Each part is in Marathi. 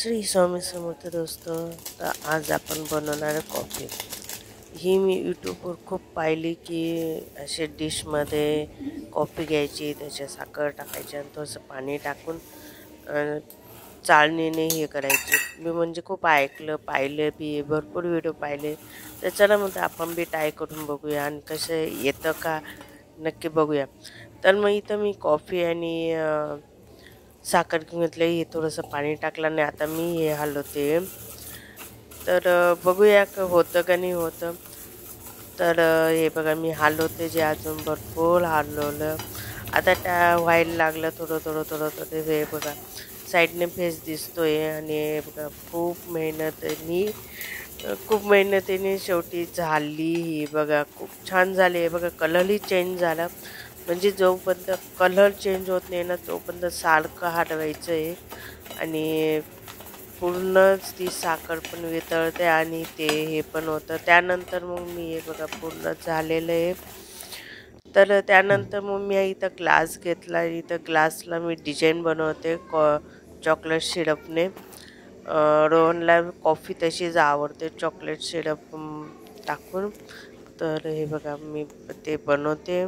श्री स्वामी समर्थ दोस्त. तर आज आपण बनवणार आहे कॉफी. ही मी यूट्यूबवर खूप पाहिली की असे डिशमध्ये कॉफी घ्यायची, त्याच्यात साखर टाकायची आणि थोडंसं पाणी टाकून चाळणीने हे करायची. मी म्हणजे खूप ऐकलं, पाहिलं बी, भरपूर व्हिडिओ पाहिले. तर चला म्हणते आपण बी ट्राय करून बघूया आणि कसं येतं का नक्की बघूया. तर मग इथं मी कॉफी आणि साखर घेऊन घेतली. हे थोडंसं पाणी टाकलं आणि आता मी हे हलवते. तर बघूया होतं का नाही होतं. तर हे बघा मी हलवते, जे अजून भरपूर हलवलं. आता त्या व्हायला लागलं थोडं थोडं थोडं थोडं. हे बघा साईडने फेस दिसतोय आणि हे बघा खूप मेहनतीने शेवटी झाली. ही बघा खूप छान झाली. हे बघा कलरही चेंज झाला. म्हणजे जोपर्यंत कलर चेंज होत नाही ना तोपर्यंत सारखं हलवायचं आहे आणि पूर्णच ती साखर पण वितळते आणि ते हे पण होतं. त्यानंतर मग मी हे बघा पूर्ण झालेलं आहे. तर त्यानंतर मग मी इथं ग्लास घेतला. इथं ग्लासला मी डिझाईन बनवते चॉकलेट सिरपने. रोहनला कॉफी तशीच आवडते चॉकलेट सिरप टाकून. तर हे बघा मी ते बनवते.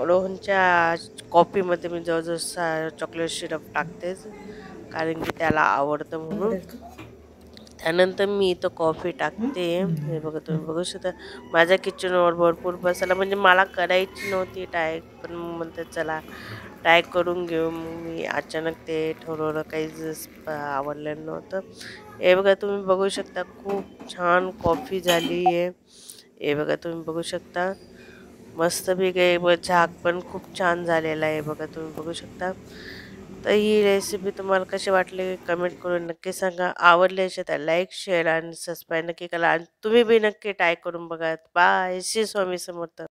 रोहनच्या कॉफीमध्ये मी जवळजवळ चॉकलेट सिरप टाकतेच, कारण की त्याला आवडतं म्हणून. त्यानंतर मी इथं कॉफी टाकते. हे बघा तुम्ही बघू शकता माझ्या किचनवर भरपूर बसायला, म्हणजे मला करायची नव्हती ट्राय, पण म्हणते चला ट्राय करून घेऊ. मग मी अचानक ते ठरवलं, काहीच आवडलेलं नव्हतं. हे बघा तुम्ही बघू शकता खूप छान कॉफी झाली आहे. हे बघा तुम्ही बघू शकता मस्तपैकी झाक पण खूप छान झालेला आहे. बघा तुम्ही बघू शकता. तर ही रेसिपी तुम्हाला कशी वाटली कमेंट करून नक्की सांगा. आवडली असेल तर लाईक शेअर आणि सबस्क्राईब नक्की करा आणि तुम्ही बी नक्की ट्राय करून बघा. बाय. श्री स्वामी समर्थ.